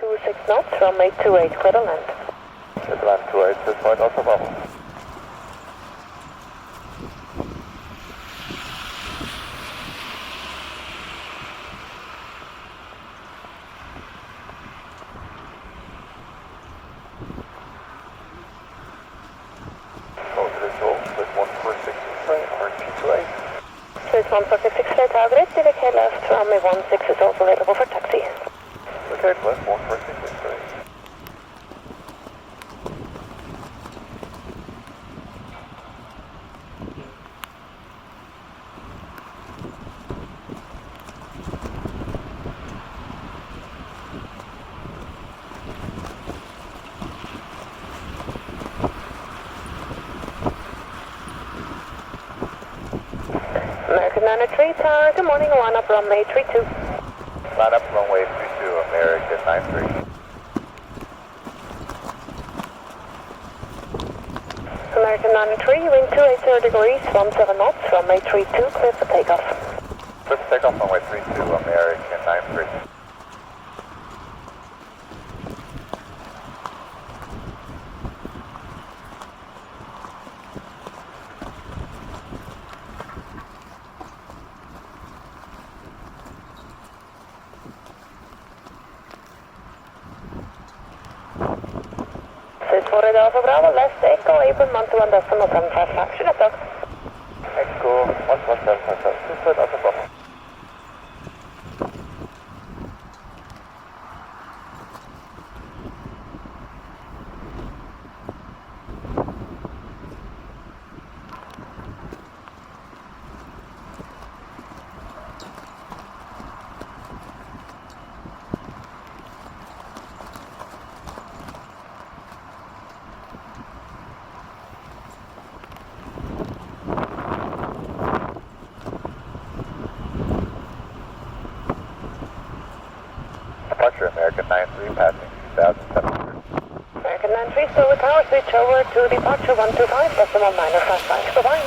26 knots, runway 28, clear to land. Clear to land 28, this point also Bravo. Swiss 146 right target, Zurich left, runway 16 is also available for taxi. Okay, left 146 right. American 93 tower, good morning, line up runway 32. Line up runway 32, American 93. American 93, wind 280 degrees, 17 knots, runway 32, clear for takeoff. Clear for takeoff runway 32, American 93. Swiss 4 Alpha Bravo, left Echo, April 121.755, should have talked. Echo 11755, Swiss Alpha Bravo. Departure American 93 passing 2,700. American 93, still with tower, switch over to departure 125.955, bye-bye.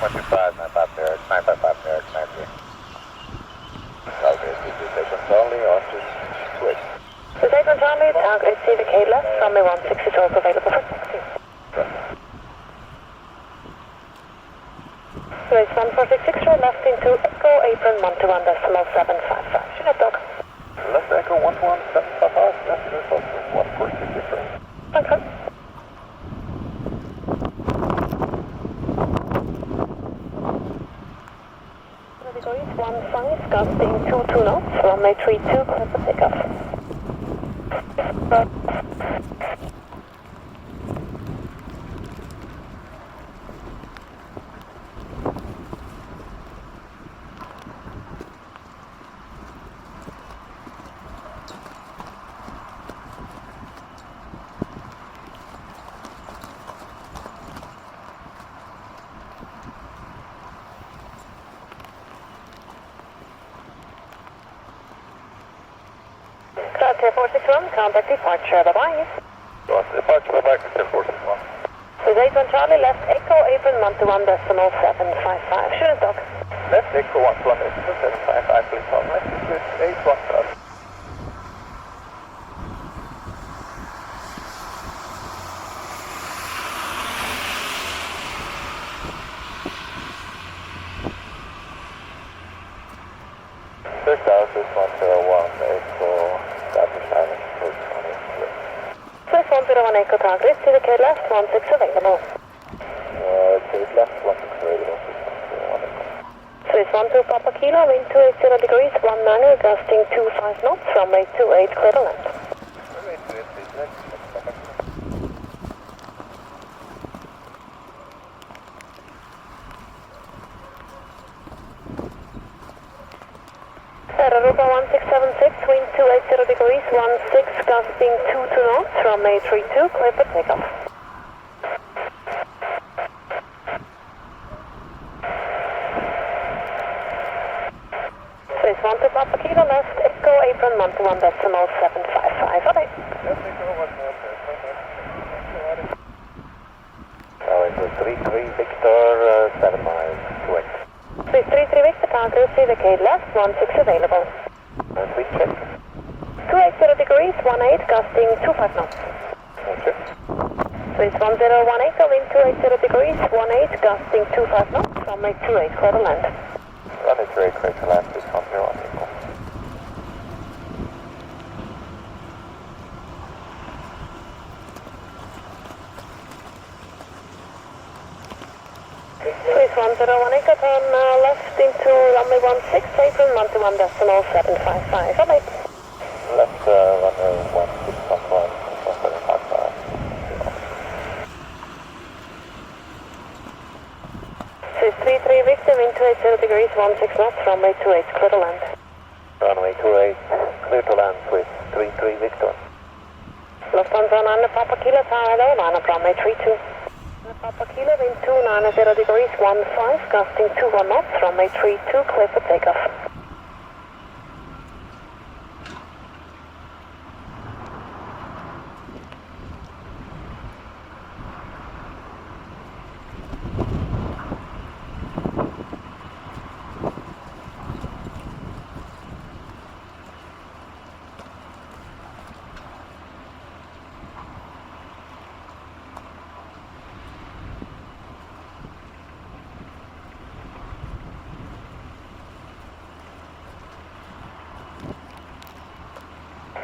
125, 95 American, 955 American 93. Okay, this is Station Charlie, Austin 28. Swiss 8 Charlie, target CVK left, runway 16 is also available for taxi. Swiss 1466 right left into Echo, April 121.755, should have talked. Left Echo 11755, left result 146 right. Okay. Categories 15, gusting 22 knots, runway 32, clear for takeoff. Cloud 461, contact departure, bye-bye. Departure, bye-bye, 461. Swiss 81 Charlie, left Echo, April 121.755, should have talked. Left Echo 121.755, please on left, Swiss 817. Swiss Tower, Swiss 101, Echo, Status Silence, 423. Swiss 101 Echo target, CVK left, 16 available. Swiss left, 16 available, Swiss 101 Echo. Swiss 12 Papa Kilo, wind 280 degrees, 19, gusting 25 knots, runway 28, clear to land. Runway 28, please, next, Aruba 1676, wind 280 degrees, 16, gusting 22 knots, runway 32, clear for takeoff. Swiss 12 Papa Kilo, left Echo, April 121.755, okay. Sorry, so 33 Victor, 7 miles, 2 Swiss 33 Victor target, CVK left, 16 available. Sweet check. 280 degrees, 18, gusting 25 knots. Okay. Swiss 1018, go wind 280 degrees, 18, gusting 25 knots, runway 28, clear to land. Runway 28, clear to land, Swiss 101 equal. Swiss 101, go turn left into runway 16, apron 121.755, runway. Left runway 16.1.755. Swiss 33 Victor, wind 280 degrees, 16 knots, runway 28, clear to land. Runway 28, clear to land, Swiss 33 Victor. Lufthansa 9 Papa Kilo, Tower 9 runway 32. Papa Kilo, wind 290 degrees, 15, gusting 21 knots, runway 32, clear for takeoff.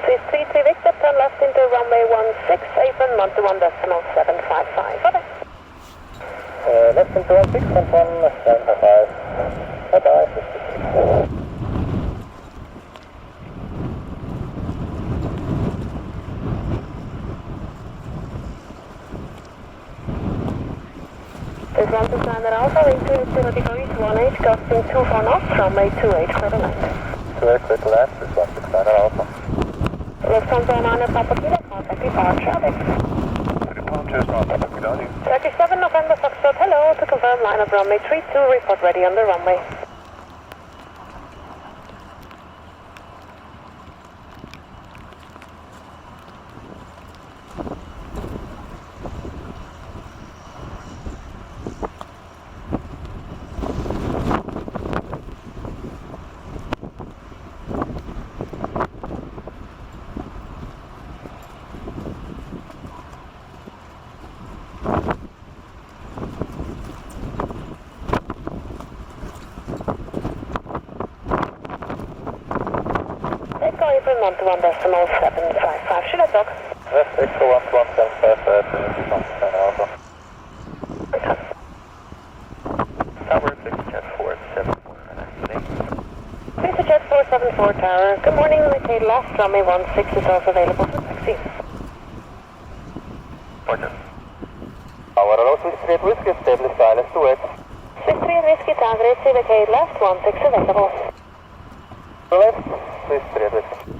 Swiss 33 Victor, turn left into runway 16, apron 121.755. Okay. Left into 16.1.755. Bye-bye, Swiss 33. This one to Standard Alpha, wind 280 degrees, 18, gusting 24 knots, runway 28, clear to land. 28, clear to land, Swiss 169 Alpha. Lufthansa 9 Papa Kilo, contact departure. Departure is not up, Ylenia. Turkish 7 November Foxtrot, hello, to confirm line of runway 32, report ready on the runway. Apron 121.755, should I dock? Left Echo 121.755, Swiss 169 Alpha. Tower 6 Jet 474, Please Jet 474 Tower, good morning, Locate left, runway 16 is also available for taxi. Roger. Tower hello, Swiss 38 Whiskey, stable silence to wait. Swiss 3 Whiskey, Tower 8, Locate left, 16 available. Left, Swiss 38 Whiskey.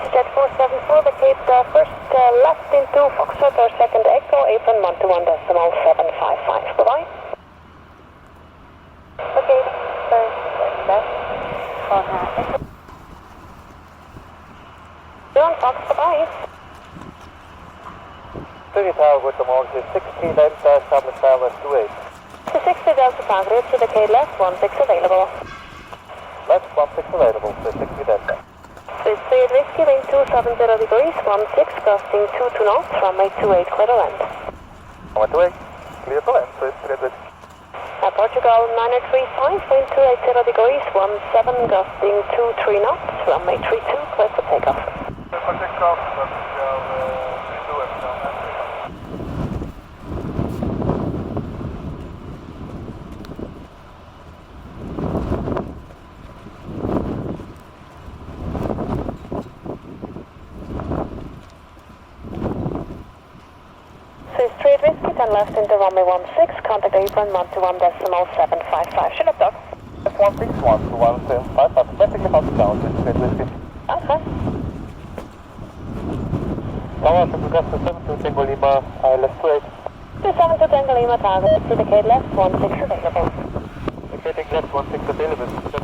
Jet 474, Locate first left into Foxtrot or second Echo, apron 121.755, bye-bye. Okay, first left, Echo. John Fox, bye-bye. City Tower with the mortgage 16 Delta, establish tower 28. To 60 Delta Tango, to Locate left, 16 available. Left 16 available, so 60 Delta. Swiss 3 Whiskey, wind 270 degrees, 16, gusting 22 knots, runway 28, clear to land. Runway 28, clear to land, Swiss 3 Whiskey. Portugal 935, wind 280 degrees, 17, gusting 23 knots, runway 32, clear for takeoff. For takeoff, Portugal 32 and takeoff. Swiss 3 Whiskey, turn left into runway 16, contact apron 121.755, should have dock. F161 to 175, basically hot down, Swiss 3 Whiskey. Okay. Tower to Augusta 7 to Tango Lima, ILS 28. 27 to Tango Lima, target, indicate left, 16 available. Indicating left 16 available.